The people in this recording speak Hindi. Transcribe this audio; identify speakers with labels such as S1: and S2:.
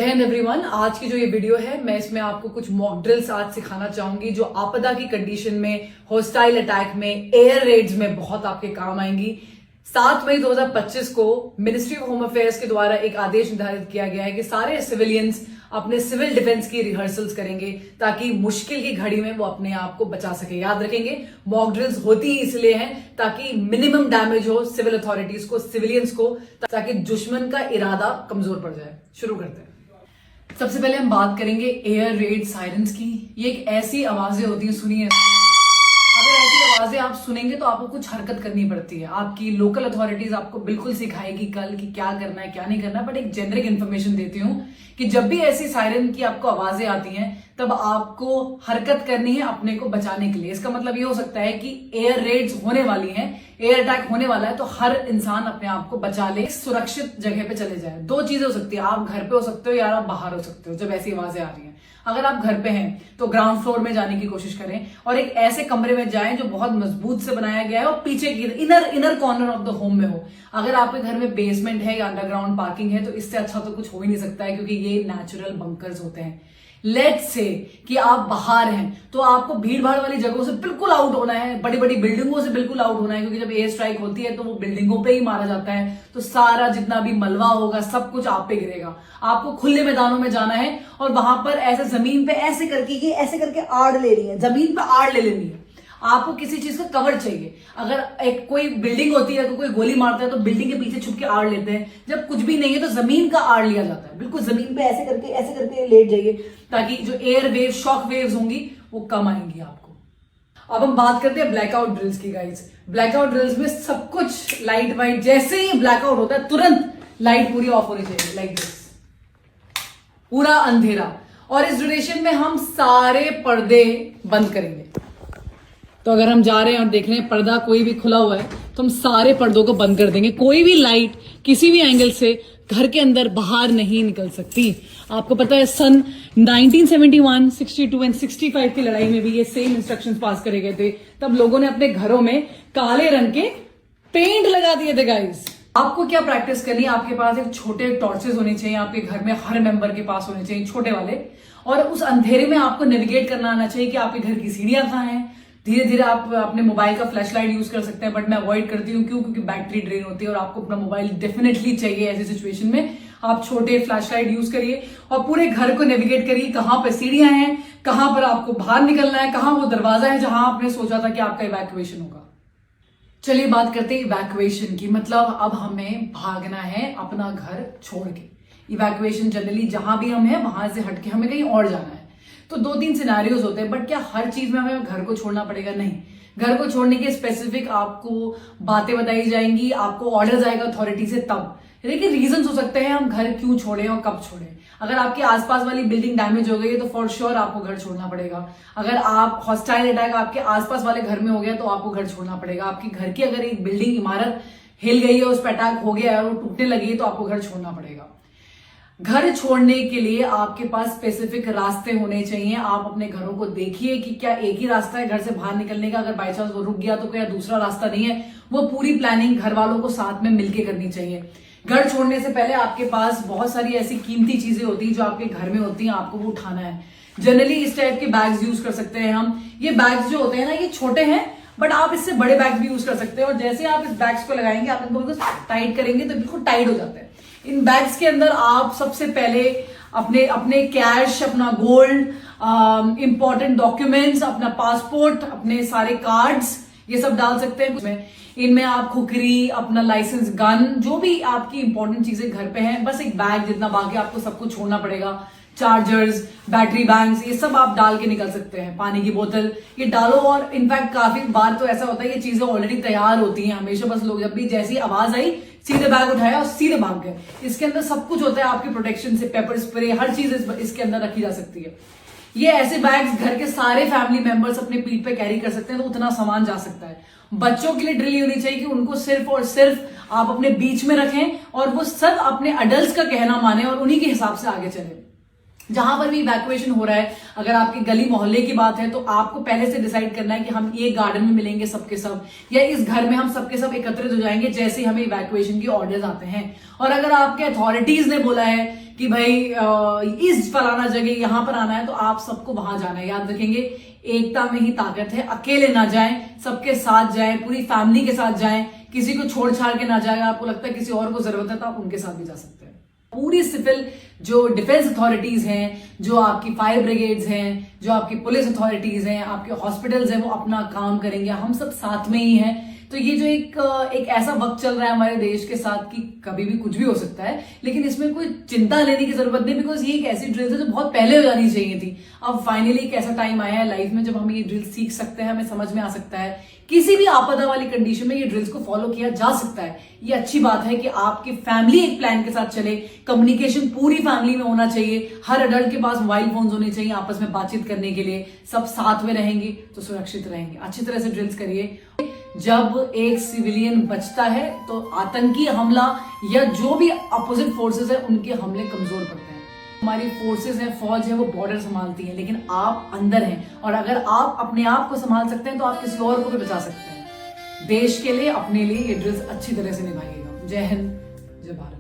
S1: एवरीवन, आज की जो ये वीडियो है मैं इसमें आपको कुछ मॉक ड्रिल्स आज सिखाना चाहूंगी जो आपदा की कंडीशन में, हॉस्टाइल अटैक में, एयर रेड्स में बहुत आपके काम आएंगी। 7 मई 2025 को मिनिस्ट्री ऑफ होम अफेयर्स के द्वारा एक आदेश निर्धारित किया गया है कि सारे सिविलियंस अपने सिविल डिफेंस की रिहर्सल्स करेंगे ताकि मुश्किल की घड़ी में वो अपने आप को बचा सके। याद रखेंगे, मॉक ड्रिल्स होती ही इसलिए हैं ताकि मिनिमम डैमेज हो सिविल अथॉरिटीज को, सिविलियंस को, ताकि दुश्मन का इरादा कमजोर पड़ जाए। शुरू करते हैं। सबसे पहले हम बात करेंगे एयर रेड सायरन्स की। ये एक ऐसी आवाजें होती हैं, सुनिए। अगर ऐसी आवाजें आप सुनेंगे तो आपको कुछ हरकत करनी पड़ती है। आपकी लोकल अथॉरिटीज आपको बिल्कुल सिखाएगी कल कि क्या करना है क्या नहीं करना है, बट एक जेनरिक इन्फॉर्मेशन देती हूँ कि जब भी ऐसी सायरन की आपको आवाजें आती हैं तब आपको हरकत करनी है अपने को बचाने के लिए। इसका मतलब ये हो सकता है कि एयर रेड्स होने वाली हैं, एयर अटैक होने वाला है, तो हर इंसान अपने आप को बचा ले, सुरक्षित जगह पे चले जाए। 2 चीजें हो सकती है, आप घर पे हो सकते हो या आप बाहर हो सकते हो जब ऐसी आवाजें आ रही हैं। अगर आप घर पे हैं तो ग्राउंड फ्लोर में जाने की कोशिश करें और एक ऐसे कमरे में जाएं जो बहुत मजबूत से बनाया गया है और पीछे की inner corner of the home में हो। अगर आपके घर में बेसमेंट है या अंडरग्राउंड पार्किंग है तो इससे अच्छा तो कुछ हो ही नहीं सकता है, क्योंकि ये नेचुरल बंकर्स होते हैं। लेट्स से कि आप बाहर हैं तो आपको भीड़ भाड़ वाली जगहों से बिल्कुल आउट होना है, बड़ी बड़ी बिल्डिंगों से बिल्कुल आउट होना है, क्योंकि जब एयर स्ट्राइक होती है तो वो बिल्डिंगों पे ही मारा जाता है, तो सारा जितना भी मलबा होगा सब कुछ आप पे गिरेगा। आपको खुले मैदानों में जाना है और वहां पर ऐसे जमीन पे ऐसे करके आड़ ले रही है, जमीन पे आड़ ले लेनी है। आपको किसी चीज का कवर चाहिए। अगर एक कोई बिल्डिंग होती है तो कोई गोली मारता है तो बिल्डिंग के पीछे छुप के आड़ लेते हैं। जब कुछ भी नहीं है तो जमीन का आड़ लिया जाता है। बिल्कुल जमीन पे ऐसे करके लेट जाइए ताकि जो एयर वेव, शॉक वेव्स होंगी वो कम आएंगी आपको। अब हम बात करते हैं ब्लैकआउट ड्रिल्स की गाइस। ब्लैकआउट ड्रिल्स में सब कुछ लाइट वाइट, जैसे ही ब्लैकआउट होता है तुरंत लाइट पूरी ऑफ होनी चाहिए, लाइक दिस, पूरा अंधेरा। और इस ड्यूरेशन में हम सारे पर्दे बंद करेंगे। तो अगर हम जा रहे हैं और देख रहे हैं पर्दा कोई भी खुला हुआ है तो हम सारे पर्दों को बंद कर देंगे। कोई भी लाइट किसी भी एंगल से घर के अंदर बाहर नहीं निकल सकती। आपको पता है सन 1971, 62 एंड 65 की लड़ाई में भी ये सेम इंस्ट्रक्शंस पास करे गए थे। तब लोगों ने अपने घरों में काले रंग के पेंट लगा दिए थे गाइस। आपको क्या प्रैक्टिस करनी है, आपके पास एक छोटे टॉर्चेस होने चाहिए, आपके घर में हर मेंबर के पास होने चाहिए छोटे वाले, और उस अंधेरे में आपको नेविगेट करना आना चाहिए कि आपके घर की सीढ़ियां कहाँ हैं। धीरे धीरे आप अपने मोबाइल का फ्लैश लाइट यूज कर सकते हैं, बट मैं अवॉइड करती हूँ। क्यों? क्योंकि बैटरी ड्रेन होती है और आपको अपना मोबाइल डेफिनेटली चाहिए ऐसी सिचुएशन में। आप छोटे फ्लैश लाइट यूज करिए और पूरे घर को नेविगेट करिए, कहाँ पे सीढ़ियां हैं, कहाँ पर आपको बाहर निकलना है, कहाँ वो दरवाजा है जहां आपने सोचा था कि आपका इवैक्यूएशन होगा। चलिए बात करते हैं इवैक्यूएशन की। मतलब अब हमें भागना है अपना घर छोड़ के। इवैक्यूएशन जनरली जहां भी हम हैं वहां से हटके हमें कहीं और जाना है। तो 2-3 सिनेरियोज होते हैं, बट क्या हर चीज में हमें घर को छोड़ना पड़ेगा? नहीं। घर को छोड़ने के स्पेसिफिक आपको बातें बताई जाएंगी, आपको ऑर्डर आएगा अथॉरिटी से तब। लेकिन रीजंस हो सकते हैं हम घर क्यों छोड़ें और कब छोड़ें। अगर आपके आसपास वाली बिल्डिंग डैमेज हो गई है तो फॉर श्योर आपको घर छोड़ना पड़ेगा। अगर आप हॉस्टाइल अटैक आपके आसपास वाले घर में हो गया तो आपको घर छोड़ना पड़ेगा। आपके घर की अगर एक बिल्डिंग, इमारत हिल गई है, उस पर अटैक हो गया है और वो टूटने लगी है तो आपको घर छोड़ना पड़ेगा। घर छोड़ने के लिए आपके पास स्पेसिफिक रास्ते होने चाहिए। आप अपने घरों को देखिए कि क्या एक ही रास्ता है घर से बाहर निकलने का। अगर बाई चांस वो रुक गया तो क्या दूसरा रास्ता नहीं है। वो पूरी प्लानिंग घर वालों को साथ में मिलकर करनी चाहिए। घर छोड़ने से पहले आपके पास बहुत सारी ऐसी कीमती चीजें होती हैं जो आपके घर में होती हैं, आपको वो उठाना है। जनरली इस टाइप के बैग्स यूज कर सकते हैं हम। ये बैग्स जो होते हैं ना, ये छोटे हैं, बट आप इससे बड़े बैग्स भी यूज कर सकते हैं। और जैसे आप इस बैग्स को लगाएंगे, आप इनको टाइट करेंगे तो बिल्कुल टाइट हो जाते हैं। इन बैग्स के अंदर आप सबसे पहले अपने कैश, अपना गोल्ड, इंपॉर्टेंट डॉक्यूमेंट्स, अपना पासपोर्ट, अपने सारे कार्ड्स, ये सब डाल सकते हैं। इनमें आप खुकरी, अपना लाइसेंस, गन, जो भी आपकी इंपॉर्टेंट चीजें घर पे हैं, बस एक बैग जितना, बाकी आपको सब कुछ छोड़ना पड़ेगा। चार्जर्स, बैटरी बैंक्स, ये सब आप डाल के निकल सकते हैं। पानी की बोतल ये डालो। और इनफैक्ट काफी बार तो ऐसा होता है ये चीजें ऑलरेडी तैयार होती हैं हमेशा। बस लोग जब भी जैसी आवाज आई सीधे बैग उठाया और सीधे भाग गए। इसके अंदर सब कुछ होता है आपकी प्रोटेक्शन से, पेपर स्प्रे, हर चीज इसके अंदर रखी जा सकती है। ये ऐसे बैग्स घर के सारे फैमिली मेंबर्स अपने पीठ पे कैरी कर सकते हैं, तो उतना सामान जा सकता है। बच्चों के लिए ड्रिल होनी चाहिए कि उनको सिर्फ और सिर्फ आप अपने बीच में रखें और वो सब अपने अडल्ट्स का कहना माने और उन्हीं के हिसाब से आगे चले। जहां पर भी इवैक्यूएशन हो रहा है, अगर आपकी गली मोहल्ले की बात है तो आपको पहले से डिसाइड करना है कि हम ये गार्डन में मिलेंगे सबके सब, या इस घर में हम सबके सब एकत्रित हो जाएंगे जैसे हमें इवैक्यूएशन के ऑर्डर्स आते हैं। और अगर आपके अथॉरिटीज ने बोला है कि भाई इस फलाना जगह यहां पर आना है तो आप सबको वहां जाना है। याद रखेंगे, एकता में ही ताकत है। अकेले ना जाएं, सबके साथ जाएं, पूरी फैमिली के साथ जाएं, किसी को छोड़ छाड़ के ना जाएं। आपको लगता है किसी और को जरूरत है तो आप उनके साथ भी जा सकते हैं। पूरी सिविल जो डिफेंस अथॉरिटीज हैं, जो आपकी फायर ब्रिगेड्स हैं, जो आपकी पुलिस अथॉरिटीज हैं, आपके हॉस्पिटल्स हैं, वो अपना काम करेंगे। हम सब साथ में ही हैं। तो ये जो एक ऐसा वक्त चल रहा है हमारे देश के साथ कि कभी भी कुछ भी हो सकता है, लेकिन इसमें कोई चिंता लेने की जरूरत नहीं, बिकॉज ये एक ऐसी ड्रिल है जो बहुत पहले हो जानी चाहिए थी। अब फाइनली एक ऐसा टाइम आया है लाइफ में जब हम ये ड्रिल सीख सकते हैं, हमें समझ में आ सकता है। किसी भी आपदा वाली कंडीशन में ये ड्रिल्स को फॉलो किया जा सकता है। ये अच्छी बात है कि आपकी फैमिली एक प्लान के साथ चले। कम्युनिकेशन पूरी फैमिली में होना चाहिए। हर अडल्ट के पास मोबाइल फोन्स होने चाहिए आपस में बातचीत करने के लिए। सब साथ में रहेंगे तो सुरक्षित रहेंगे। अच्छी तरह से ड्रिल्स करिए। जब एक सिविलियन बचता है तो आतंकी हमला या जो भी अपोजिट फोर्सेस है उनके हमले कमजोर पड़ते हैं। हमारी फोर्सेस है, फौज है, वो बॉर्डर संभालती है, लेकिन आप अंदर हैं और अगर आप अपने आप को संभाल सकते हैं तो आप किसी और को भी बचा सकते हैं। देश के लिए, अपने लिए ये ड्रिल्स अच्छी तरह से निभाइएगा। जय हिंद, जय भारत।